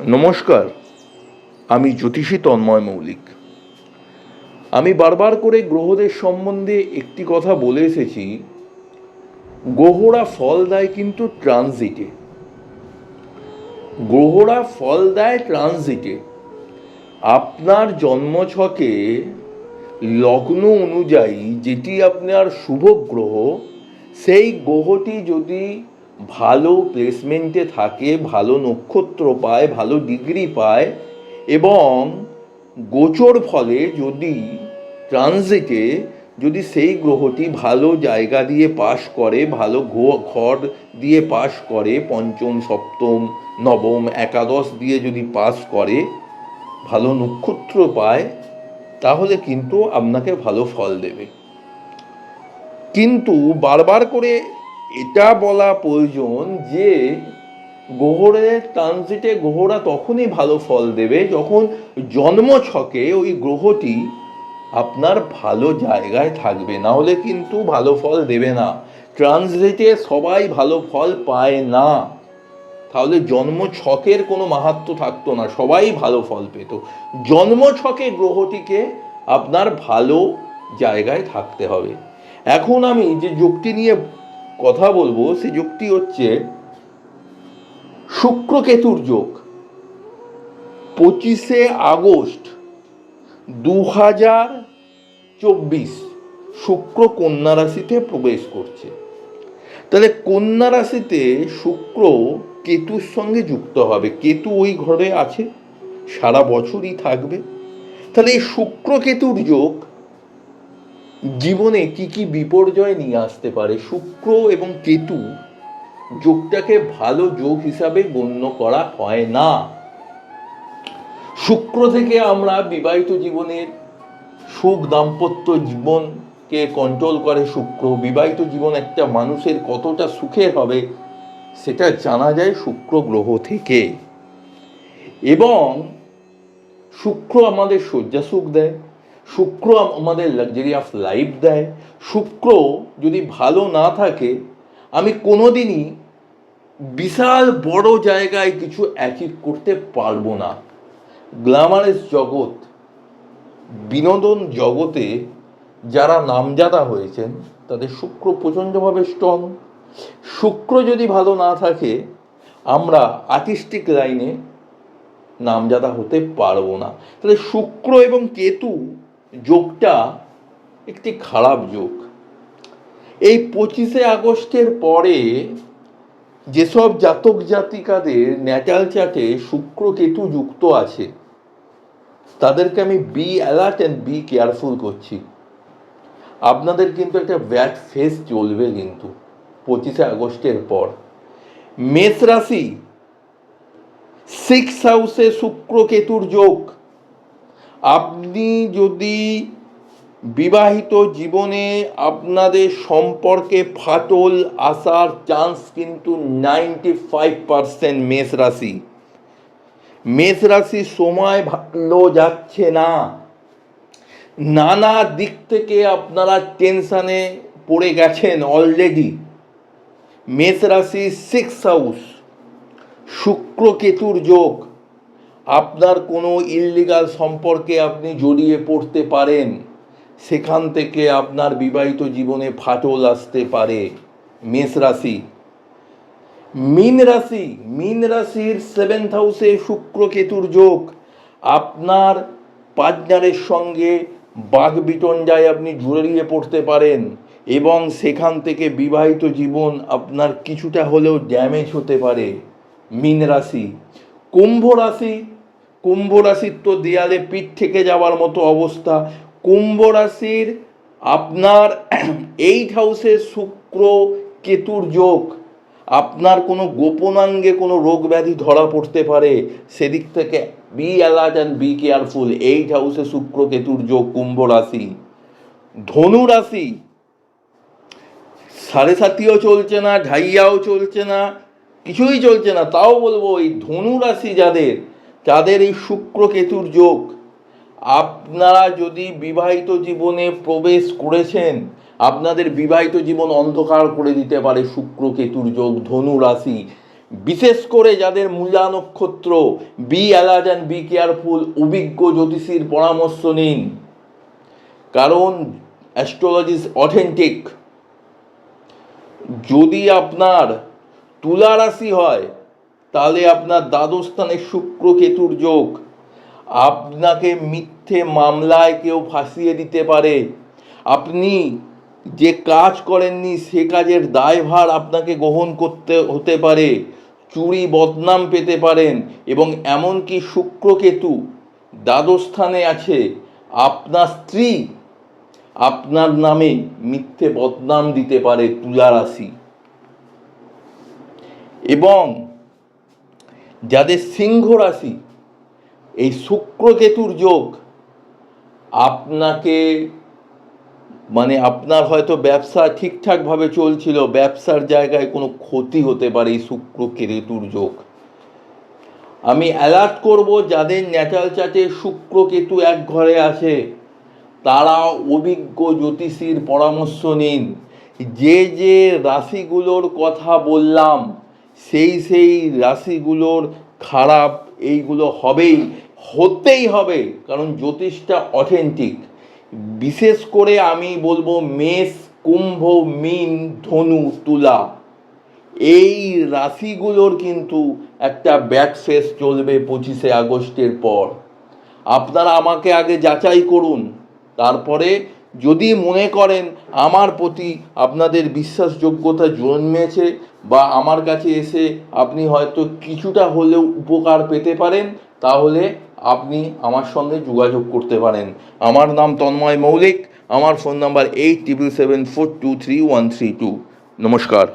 নমস্কার, আমি জ্যোতিষী তন্ময় মৌলিক। আমি বারবার করে গ্রহদের সম্বন্ধে একটি কথা বলে এসেছি, গ্রহরা ফল দেয় কিন্তু ট্রানজিটে। গ্রহরা ফল দেয় ট্রানজিটে। আপনার জন্মছকে লগ্ন অনুযায়ী যেটি আপনার শুভ গ্রহ, সেই গ্রহটি যদি ভালো প্লেসমেন্টে থাকে, ভালো নক্ষত্র পায়, ভালো ডিগ্রি পায় এবং গোচর ফলে যদি ট্রানজিটে যদি সেই গ্রহটি ভালো জায়গা দিয়ে পাশ করে, ভালো ঘর দিয়ে পাশ করে, পঞ্চম সপ্তম নবম একাদশ দিয়ে যদি পাস করে, ভালো নক্ষত্র পায়, তাহলে কিন্তু আপনাকে ভালো ফল দেবে। কিন্তু বারবার করে এটা বলা প্রয়োজন যে গ্রহের ট্রানজিটে গ্রহরা তখনই ভালো ফল দেবে যখন জন্মছকে ওই গ্রহটি আপনার ভালো জায়গায় থাকবে, না হলে কিন্তু ভালো ফল দেবে না। ট্রানজিটে সবাই ভালো ফল পায় না, তাহলে জন্মছকের কোনো মাহাত্ম্য থাকতো না, সবাই ভালো ফল পেত। জন্মছকে গ্রহটিকে আপনার ভালো জায়গায় থাকতে হবে। এখন আমি যে যুক্তি নিয়ে কথা বলবো সেই যুক্তি হচ্ছে শুক্র কেতুর যোগ। 25শে আগস্ট 2024 শুক্র কন্যা রাশিতে প্রবেশ করছে। তাহলে কন্যা রাশিতে শুক্র কেতুর সঙ্গে যুক্ত হবে, কেতু ওই ঘরে আছে, সারা বছরই থাকবে। তাহলে এই শুক্র কেতুর যোগ জীবনে কি কি বিপর্যয় নিয়ে আসতে পারে? শুক্র এবং কেতু যোগটাকে ভালো যোগ হিসাবে গণ্য করা হয় না। শুক্র থেকে আমরা বিবাহিত জীবনের সুখ, দাম্পত্য জীবনকে কন্ট্রোল করে শুক্র। বিবাহিত জীবন একটা মানুষের কতটা সুখের হবে সেটা জানা যায় শুক্র গ্রহ থেকে। এবং শুক্র আমাদের শয্যা সুখ দেয়, শুক্র আমাদের লাক্সারি অফ লাইফ দেয়। শুক্র যদি ভালো না থাকে আমি কোনোদিনই বিশাল বড় জায়গায় কিছু অ্যাচিভ করতে পারবো না। গ্ল্যামারাস জগৎ, বিনোদন জগতে যারা নামজাদা হয়েছেন তাদের শুক্র প্রচণ্ডভাবে স্ট্রং। শুক্র যদি ভালো না থাকে আমরা আর্টিস্টিক লাইনে নামজাদা হতে পারবো না। তাহলে শুক্র এবং কেতু যোগটা একটি খারাপ যোগ। এই 25শে আগস্টের পরে যেসব জাতক জাতিকাদের ন্যাটাল চার্টে শুক্র কেতু যুক্ত আছে তাদেরকে আমি be alert and be careful করছি। আপনাদের কিন্তু একটা ব্যাড ফেস চলবে কিন্তু 25শে আগস্টের পর। মেষ রাশি, 6th হাউসে শুক্র কেতুর যোগ। আপনি যদি বিবাহিত জীবনে আপনাদের সম্পর্কে ফাটল আসার চান্স কিন্তু 95% মেষ রাশি। মেষ রাশি সময় ভালো যাচ্ছে না, নানা দিক থেকে আপনারা টেনশানে পড়ে গেছেন অলরেডি। মেষ রাশি 6th হাউস শুক্র কেতুর যোগ। আপনার কোনো ইললিগাল সম্পর্কে আপনি জড়িয়ে পড়তে পারেন, সেখান থেকে আপনার বিবাহিত জীবনে ফাটল আসতে পারে। মেষ রাশি। মীন রাশি, মীন রাশির 7th হাউসে শুক্র কেতুর যোগ। আপনার পার্টনারের সঙ্গে বাকবিতণ্ডায় আপনি জড়িয়ে পড়তে পারেন এবং সেখান থেকে বিবাহিত জীবন আপনার কিছুটা হলেও ড্যামেজ হতে পারে। মীন রাশি। কুম্ভ রাশি, কুম্ভ রাশির তো দেয়ালে পিঠ থেকে যাওয়ার মতো অবস্থা। কুম্ভ রাশির আপনার 8th হাউসে শুক্র কেতুর যোগ। আপনার কোনো গোপনাঙ্গে কোনো রোগ ব্যাধি ধরা পড়তে পারে, সেদিক থেকে be alert and be careful. 8th হাউসে শুক্র কেতুর যোগ কুম্ভ রাশি। ধনু রাশি, 7.5 চলছে না, ঢাইয়াও চলছে না, কিছুই চলছে না, তাও বলবো এই ধনু রাশি যাদের এই শুক্র কেতুর যোগ, আপনারা যদি বিবাহিত জীবনে প্রবেশ করেছেন আপনাদের বিবাহিত জীবন অন্ধকার করে দিতে পারে শুক্র কেতুর যোগ। ধনু রাশি বিশেষ করে যাদের মূলা নক্ষত্র, be alert and be careful, অভিজ্ঞ জ্যোতিষীর পরামর্শ নিন, কারণ অ্যাস্ট্রোলজি ইজ অথেন্টিক। যদি আপনার তুলা রাশি হয় তাহলে আপনার দ্বাদশ স্থানে শুক্র কেতুর যোগ, আপনাকে মিথ্যে মামলায় কেউ ফাঁসিয়ে দিতে পারে, আপনি যে কাজ করেননি সে কাজের দায়ভার আপনাকে গ্রহণ করতে হতে পারে, চুরি বদনাম পেতে পারেন, এবং এমনকি শুক্র কেতু দ্বাদশ স্থানে আছে, আপনার স্ত্রী আপনার নামে মিথ্যে বদনাম দিতে পারে তুলা রাশি। এবং যাদের সিংহ রাশি, এই শুক্র কেতুর যোগ আপনাকে আপনার হয়তো ব্যবসা ঠিকঠাকভাবে চলছিল, ব্যবসার জায়গায় কোনো ক্ষতি হতে পারে এই শুক্র কেতুর যোগ। আমি অ্যালার্ট করব, যাদের ন্যাটাল চার্টে শুক্র কেতু এক ঘরে আছে তারা অভিজ্ঞ জ্যোতিষীর পরামর্শ নিন। যে যে রাশিগুলোর কথা বললাম সেই রাশিগুলোর খারাপ এইগুলো হতেই হবে, কারণ জ্যোতিষটা অথেন্টিক। বিশেষ করে আমি বলবো মেষ, কুম্ভ, মীন, ধনু, তুলা, এই রাশিগুলোর কিন্তু একটা ব্যাক ফেস চলবে 25শে আগস্টের পর। আপনারা আমাকে আগে যাচাই করুন, তারপরে যদি মনে করেন আমার প্রতি আপনাদের বিশ্বাসযোগ্যতা জন্মেছে বা আমার কাছে এসে আপনি হয়তো কিছুটা হলেও উপকার পেতে পারেন, তাহলে আপনি আমার সঙ্গে যোগাযোগ করতে পারেন। আমার নাম তন্ময় মৌলিক, আমার ফোন নাম্বার 8774233132। নমস্কার।